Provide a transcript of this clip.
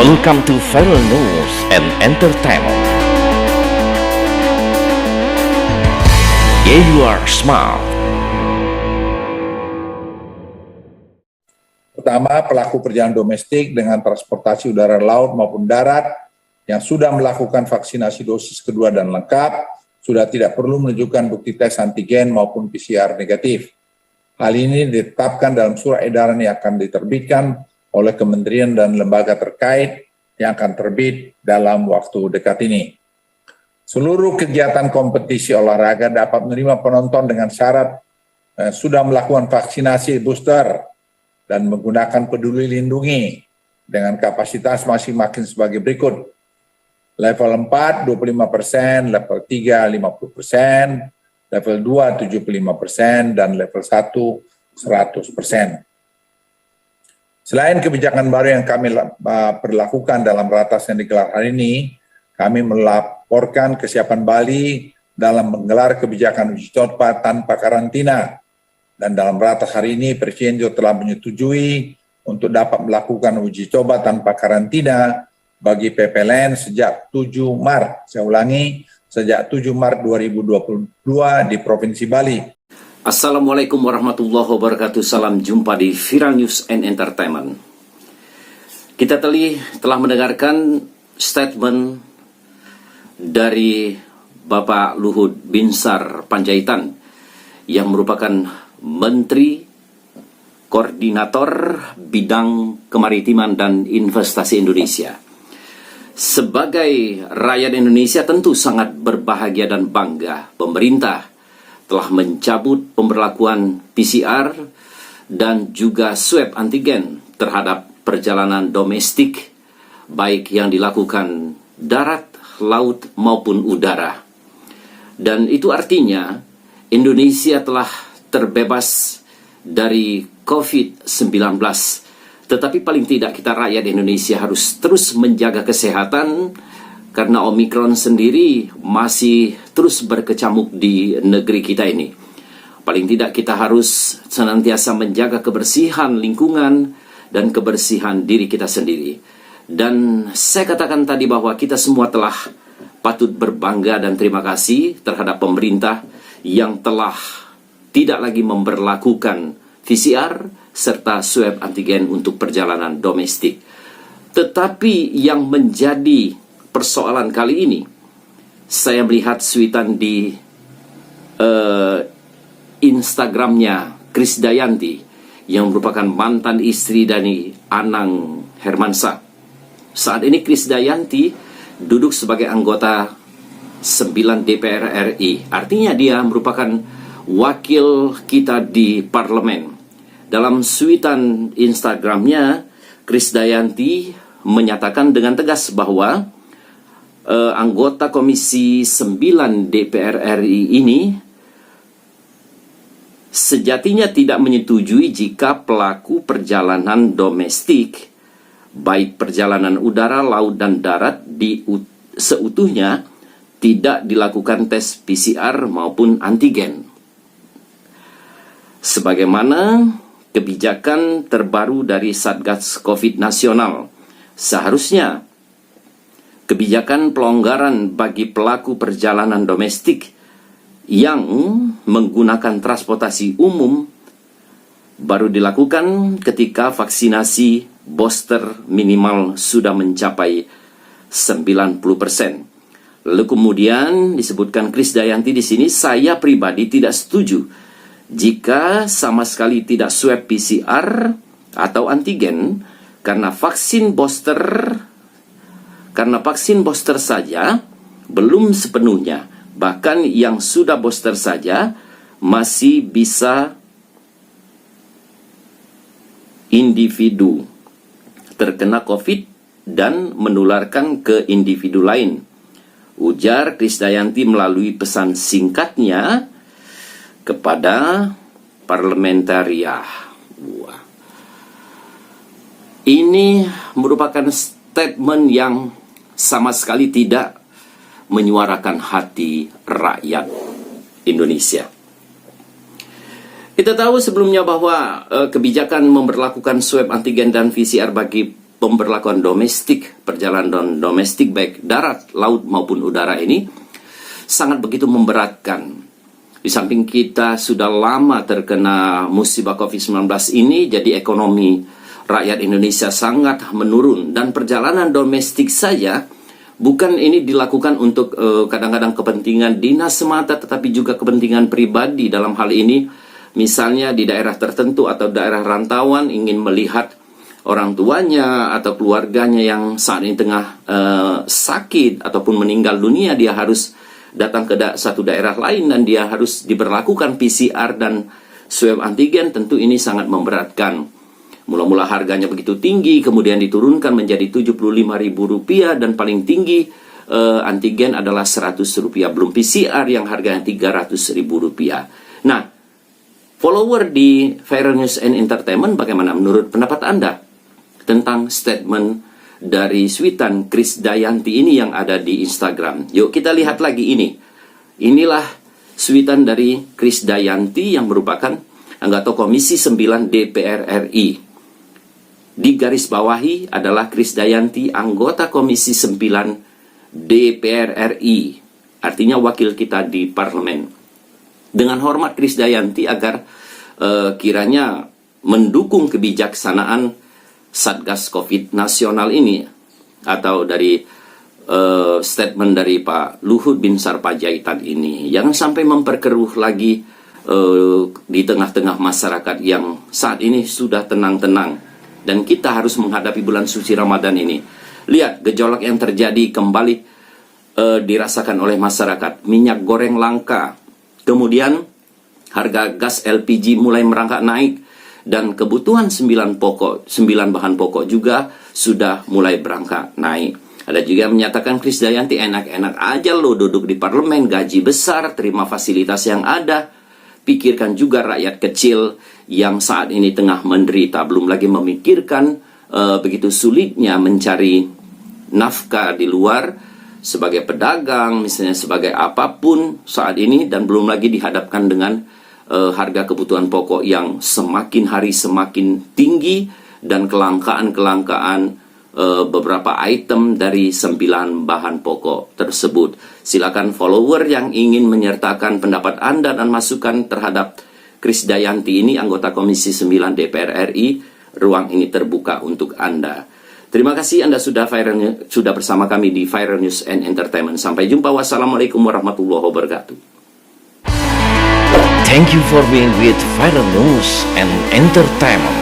Welcome to Viral News and Entertainment. Yeah, you are smart. Pertama, pelaku perjalanan domestik dengan transportasi udara, laut maupun darat yang sudah melakukan vaksinasi dosis kedua dan lengkap, sudah tidak perlu menunjukkan bukti tes antigen maupun PCR negatif. Hal ini ditetapkan dalam surat edaran yang akan diterbitkan oleh kementerian dan lembaga terkait yang akan terbit dalam waktu dekat ini. Seluruh kegiatan kompetisi olahraga dapat menerima penonton dengan syarat sudah melakukan vaksinasi booster dan menggunakan Peduli Lindungi dengan kapasitas masing-masing sebagai berikut. Level 4, 25%, level 3, 50%, level 2, 75%, dan level 1, 100%. Selain kebijakan baru yang kami berlakukan dalam ratas yang digelar hari ini, kami melaporkan kesiapan Bali dalam menggelar kebijakan uji coba tanpa karantina. Dan dalam ratas hari ini, Presiden juga telah menyetujui untuk dapat melakukan uji coba tanpa karantina bagi PPLN sejak 7 Maret. Saya ulangi, sejak 7 Maret 2022 di Provinsi Bali. Assalamualaikum warahmatullahi wabarakatuh. Salam jumpa di Viral News and Entertainment. Kita telah mendengarkan statement dari Bapak Luhut Binsar Panjaitan yang merupakan Menteri Koordinator Bidang Kemaritiman dan Investasi Indonesia. Sebagai rakyat Indonesia tentu sangat berbahagia dan bangga pemerintah telah mencabut pemberlakuan PCR dan juga swab antigen terhadap perjalanan domestik, baik yang dilakukan darat, laut, maupun udara. Dan itu artinya Indonesia telah terbebas dari COVID-19. Tetapi paling tidak kita rakyat Indonesia harus terus menjaga kesehatan, karena Omikron sendiri masih terus berkecamuk di negeri kita ini. Paling tidak kita harus senantiasa menjaga kebersihan lingkungan dan kebersihan diri kita sendiri. Dan saya katakan tadi bahwa kita semua telah patut berbangga dan terima kasih terhadap pemerintah yang telah tidak lagi memberlakukan PCR serta swab antigen untuk perjalanan domestik. Tetapi yang menjadi persoalan kali ini, saya melihat cuitan di Instagramnya Krisdayanti yang merupakan mantan istri dari Anang Hermansyah. Saat ini Krisdayanti duduk sebagai anggota 9 DPR RI. Artinya dia merupakan wakil kita di parlemen. Dalam cuitan Instagramnya, Krisdayanti menyatakan dengan tegas bahwa anggota Komisi 9 DPR RI ini sejatinya tidak menyetujui jika pelaku perjalanan domestik, baik perjalanan udara, laut, dan darat seutuhnya tidak dilakukan tes PCR maupun antigen. Sebagaimana kebijakan terbaru dari Satgas COVID Nasional, seharusnya kebijakan pelonggaran bagi pelaku perjalanan domestik yang menggunakan transportasi umum baru dilakukan ketika vaksinasi booster minimal sudah mencapai 90%. Lalu kemudian disebutkan Krisdayanti di sini, saya pribadi tidak setuju jika sama sekali tidak swab PCR atau antigen karena vaksin booster saja belum sepenuhnya, bahkan yang sudah booster saja masih bisa individu terkena COVID dan menularkan ke individu lain, ujar Krisdayanti melalui pesan singkatnya kepada parlementariah. Ini merupakan statement yang sama sekali tidak menyuarakan hati rakyat Indonesia. Kita tahu sebelumnya bahwa kebijakan memberlakukan swab antigen dan PCR bagi pemberlakuan domestik, perjalanan domestik baik darat, laut maupun udara ini sangat begitu memberatkan. Di samping kita sudah lama terkena musibah COVID-19 ini, jadi ekonomi rakyat Indonesia sangat menurun. Dan perjalanan domestik saja bukan ini dilakukan untuk kadang-kadang kepentingan dinas semata, tetapi juga kepentingan pribadi. Dalam hal ini, misalnya di daerah tertentu atau daerah rantauan ingin melihat orang tuanya atau keluarganya yang saat ini tengah sakit ataupun meninggal dunia, dia harus datang ke satu daerah lain dan dia harus diberlakukan PCR dan swab antigen. Tentu ini sangat memberatkan. Mula-mula harganya begitu tinggi, kemudian diturunkan menjadi Rp75.000 dan paling tinggi antigen adalah Rp100, belum PCR yang harganya Rp300.000. Nah, follower di Viral News and Entertainment, bagaimana menurut pendapat Anda tentang statement dari Switan Krisdayanti ini yang ada di Instagram? Yuk kita lihat lagi ini. Inilah Switan dari Krisdayanti yang merupakan anggota Komisi 9 DPR RI. Di garis bawahi adalah Krisdayanti anggota Komisi 9 DPR RI. Artinya wakil kita di parlemen. Dengan hormat Krisdayanti agar kiranya mendukung kebijaksanaan Satgas COVID nasional ini, atau dari statement dari Pak Luhut bin Sarpanjaitan ini, jangan sampai memperkeruh lagi di tengah-tengah masyarakat yang saat ini sudah tenang-tenang, dan kita harus menghadapi bulan suci Ramadan ini. Lihat gejolak yang terjadi kembali dirasakan oleh masyarakat. Minyak goreng langka, kemudian harga gas LPG mulai merangkak naik, dan kebutuhan 9 bahan pokok juga sudah mulai berangkat naik. Ada juga yang menyatakan Krisdayanti, enak-enak aja lo duduk di parlemen, gaji besar, terima fasilitas yang ada. Pikirkan juga rakyat kecil yang saat ini tengah menderita, belum lagi memikirkan begitu sulitnya mencari nafkah di luar sebagai pedagang, misalnya sebagai apapun saat ini, dan belum lagi dihadapkan dengan harga kebutuhan pokok yang semakin hari semakin tinggi, dan kelangkaan beberapa item dari 9 bahan pokok tersebut. Silakan follower yang ingin menyertakan pendapat Anda dan masukan terhadap Krisdayanti ini, anggota Komisi 9 DPR RI. Ruang ini terbuka untuk Anda. Terima kasih Anda sudah bersama kami di Viral News and Entertainment. Sampai jumpa. Wassalamualaikum warahmatullahi wabarakatuh. Thank you for being with Viral News and Entertainment.